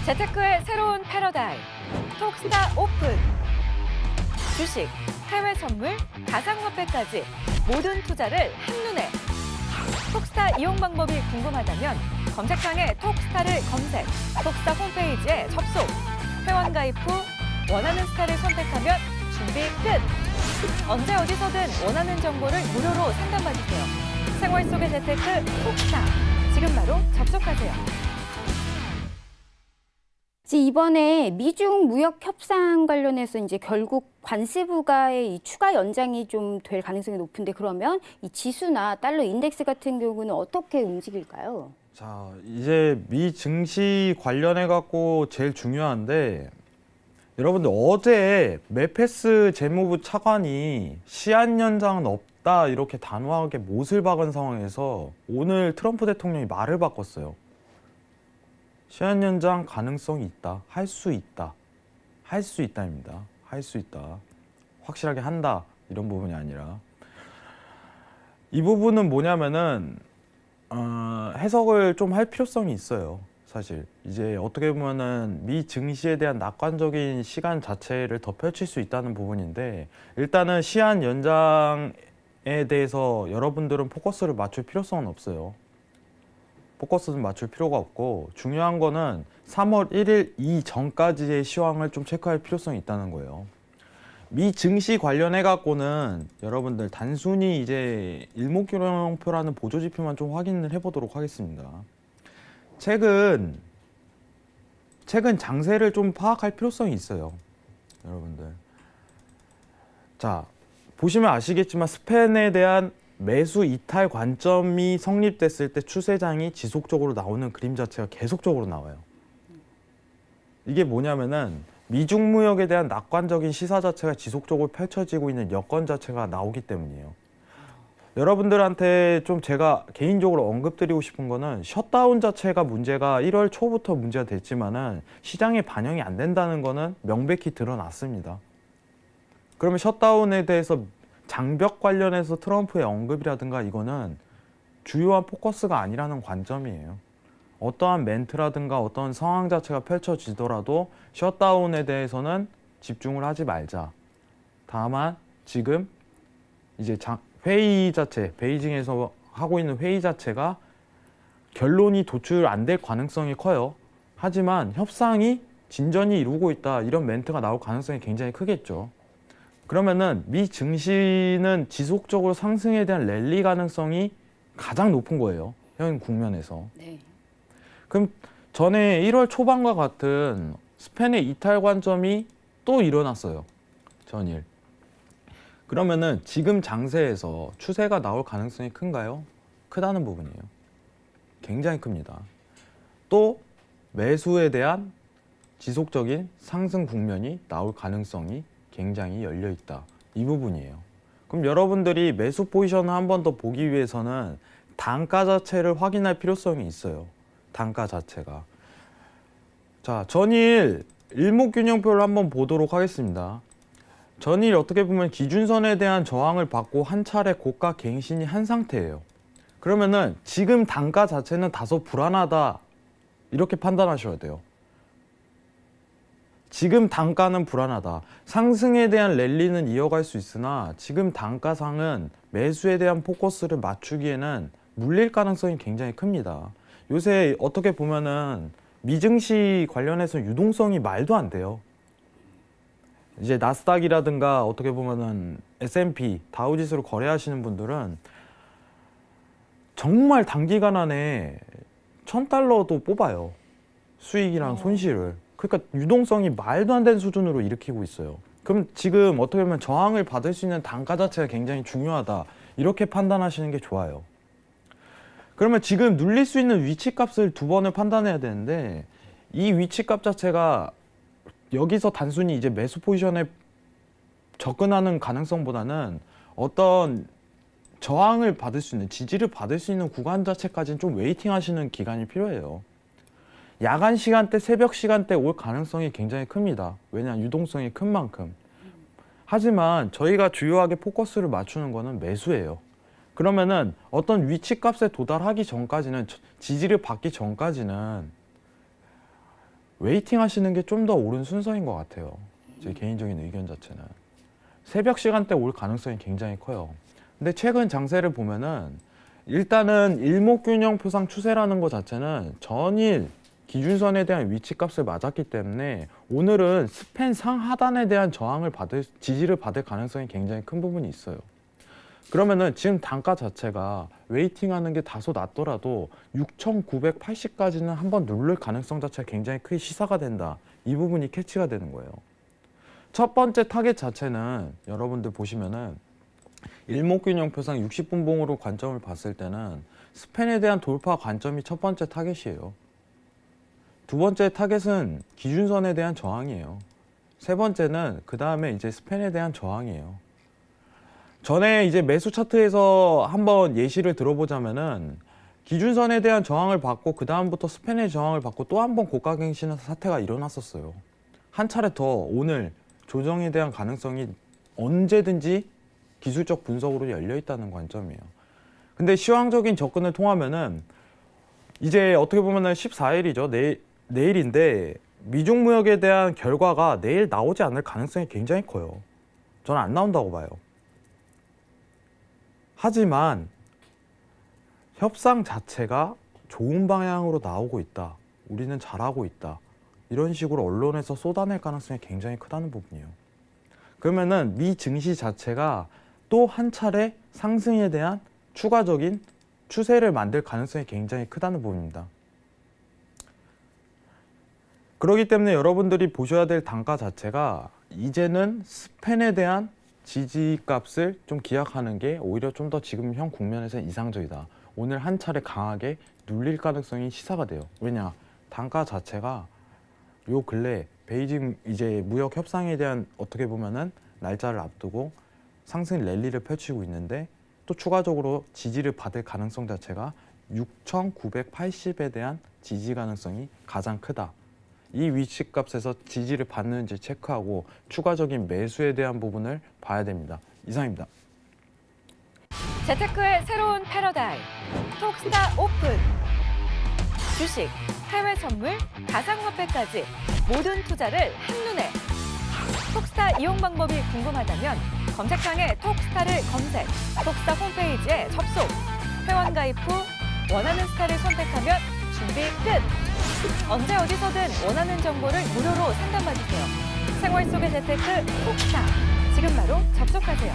재테크의 새로운 패러다임, 톡스타 오픈. 주식, 해외 선물, 가상화폐까지 모든 투자를 한눈에. 톡스타 이용 방법이 궁금하다면 검색창에 톡스타를 검색, 톡스타 홈페이지에 접속. 회원 가입 후 원하는 스타를 선택하면 준비 끝! 언제 어디서든 원하는 정보를 무료로 상담받으세요. 생활 속의 재테크 톡스타. 지금 바로 접속하세요. 이번에 미중 무역 협상 관련해서 이제 결국 관세 부과의 이 추가 연장이 좀 될 가능성이 높은데, 그러면 이 지수나 달러 인덱스 같은 경우는 어떻게 움직일까요? 자, 이제 미 증시 관련해 갖고 제일 중요한데, 여러분들 어제 메페스 재무부 차관이 시한 연장은 없다 이렇게 단호하게 못을 박은 상황에서 오늘 트럼프 대통령이 말을 바꿨어요. 시한 연장 가능성이 있다. 할 수 있다. 할 수 있다입니다. 할 수 있다. 확실하게 한다. 이런 부분이 아니라. 이 부분은 뭐냐면은 해석을 좀 할 필요성이 있어요. 사실 이제 어떻게 보면은 미 증시에 대한 낙관적인 시간 자체를 더 펼칠 수 있다는 부분인데, 일단은 시한 연장에 대해서 여러분들은 포커스를 맞출 필요성은 없어요. 포커스는 맞출 필요가 없고, 중요한 거는 3월 1일 이전까지의 시황을 좀 체크할 필요성이 있다는 거예요. 미 증시 관련해 갖고는 여러분들 단순히 이제 일목요령표라는 보조지표만 좀 확인을 해보도록 하겠습니다. 최근 장세를 좀 파악할 필요성이 있어요, 여러분들. 자, 보시면 아시겠지만 스펜에 대한 매수 이탈 관점이 성립됐을 때 추세장이 지속적으로 나오는 그림 자체가 계속적으로 나와요. 이게 뭐냐면은 미중 무역에 대한 낙관적인 시사 자체가 지속적으로 펼쳐지고 있는 여건 자체가 나오기 때문이에요. 여러분들한테 좀 제가 개인적으로 언급드리고 싶은 거는, 셧다운 자체가 문제가 1월 초부터 문제가 됐지만은 시장에 반영이 안 된다는 거는 명백히 드러났습니다. 그러면 셧다운에 대해서 장벽 관련해서 트럼프의 언급이라든가 이거는 주요한 포커스가 아니라는 관점이에요. 어떠한 멘트라든가 어떤 상황 자체가 펼쳐지더라도 셧다운에 대해서는 집중을 하지 말자. 다만 지금 이제 회의 자체, 베이징에서 하고 있는 회의 자체가 결론이 도출 안 될 가능성이 커요. 하지만 협상이 진전이 이루고 있다, 이런 멘트가 나올 가능성이 굉장히 크겠죠. 그러면은 미 증시는 지속적으로 상승에 대한 랠리 가능성이 가장 높은 거예요, 현 국면에서. 네. 그럼 전에 1월 초반과 같은 스펜의 이탈 관점이 또 일어났어요, 전일. 그러면은 지금 장세에서 추세가 나올 가능성이 큰가요? 크다는 부분이에요. 굉장히 큽니다. 또 매수에 대한 지속적인 상승 국면이 나올 가능성이 굉장히 열려 있다, 이 부분이에요. 그럼 여러분들이 매수 포지션을 한 번 더 보기 위해서는 단가 자체를 확인할 필요성이 있어요. 단가 자체가. 자, 전일 일목균형표를 한번 보도록 하겠습니다. 전일 어떻게 보면 기준선에 대한 저항을 받고 한 차례 고가 갱신이 한 상태예요. 그러면은 지금 단가 자체는 다소 불안하다, 이렇게 판단하셔야 돼요. 지금 단가는 불안하다. 상승에 대한 랠리는 이어갈 수 있으나 지금 단가상은 매수에 대한 포커스를 맞추기에는 물릴 가능성이 굉장히 큽니다. 요새 어떻게 보면은 미증시 관련해서 유동성이 말도 안 돼요. 이제 나스닥이라든가 어떻게 보면은 S&P, 다우지수를 거래하시는 분들은 정말 단기간 안에 $1,000도 뽑아요, 수익이랑 손실을. 그러니까 유동성이 말도 안 되는 수준으로 일으키고 있어요. 그럼 지금 어떻게 보면 저항을 받을 수 있는 단가 자체가 굉장히 중요하다, 이렇게 판단하시는 게 좋아요. 그러면 지금 눌릴 수 있는 위치값을 두 번을 판단해야 되는데, 이 위치값 자체가 여기서 단순히 이제 매수 포지션에 접근하는 가능성보다는 어떤 저항을 받을 수 있는, 지지를 받을 수 있는 구간 자체까지는 좀 웨이팅 하시는 기간이 필요해요. 야간 시간대, 새벽 시간대 올 가능성이 굉장히 큽니다. 왜냐, 유동성이 큰 만큼. 하지만 저희가 주요하게 포커스를 맞추는 거는 매수예요. 그러면은 어떤 위치값에 도달하기 전까지는, 지지를 받기 전까지는 웨이팅 하시는 게 좀 더 옳은 순서인 것 같아요. 제 개인적인 의견 자체는. 새벽 시간대 올 가능성이 굉장히 커요. 근데 최근 장세를 보면은 일단은 일목균형 표상 추세라는 것 자체는 전일 기준선에 대한 위치값을 맞았기 때문에 오늘은 스팬 상하단에 대한 지지를 받을 가능성이 굉장히 큰 부분이 있어요. 그러면은 지금 단가 자체가 웨이팅하는 게 다소 낮더라도 6,980까지는 한번 누를 가능성 자체가 굉장히 크게 시사가 된다. 이 부분이 캐치가 되는 거예요. 첫 번째 타겟 자체는 여러분들 보시면은 일목균형 표상 60분봉으로 관점을 봤을 때는 스팬에 대한 돌파 관점이 첫 번째 타겟이에요. 두 번째 타겟은 기준선에 대한 저항이에요. 세 번째는 그 다음에 이제 스팬에 대한 저항이에요. 전에 이제 매수 차트에서 한번 예시를 들어보자면은 기준선에 대한 저항을 받고 그 다음부터 스팬의 저항을 받고 또 한 번 고가갱신 사태가 일어났었어요. 한 차례 더 오늘 조정에 대한 가능성이 언제든지 기술적 분석으로 열려 있다는 관점이에요. 근데 시황적인 접근을 통하면은 이제 어떻게 보면은 14일이죠. 내일인데 미중 무역에 대한 결과가 내일 나오지 않을 가능성이 굉장히 커요. 저는 안 나온다고 봐요. 하지만 협상 자체가 좋은 방향으로 나오고 있다. 우리는 잘하고 있다. 이런 식으로 언론에서 쏟아낼 가능성이 굉장히 크다는 부분이에요. 그러면은 미 증시 자체가 또 한 차례 상승에 대한 추가적인 추세를 만들 가능성이 굉장히 크다는 부분입니다. 그렇기 때문에 여러분들이 보셔야 될 단가 자체가 이제는 스팬에 대한 지지값을 좀 기약하는 게 오히려 좀 더 지금 현 국면에서는 이상적이다. 오늘 한 차례 강하게 눌릴 가능성이 시사가 돼요. 왜냐? 단가 자체가 요 근래 베이징 이제 무역 협상에 대한 어떻게 보면은 날짜를 앞두고 상승 랠리를 펼치고 있는데 또 추가적으로 지지를 받을 가능성 자체가 6,980에 대한 지지 가능성이 가장 크다. 이 위치값에서 지지를 받는지 체크하고 추가적인 매수에 대한 부분을 봐야 됩니다. 이상입니다. 재테크의 새로운 패러다임, 톡스타 오픈. 주식, 해외 선물, 가상화폐까지 모든 투자를 한눈에. 톡스타 이용 방법이 궁금하다면 검색창에 톡스타를 검색, 톡스타 홈페이지에 접속. 회원 가입 후 원하는 스타를 선택하면 준비 끝! 언제 어디서든 원하는 정보를 무료로 상담받으세요. 생활 속의 재테크 톡스타. 지금 바로 접속하세요.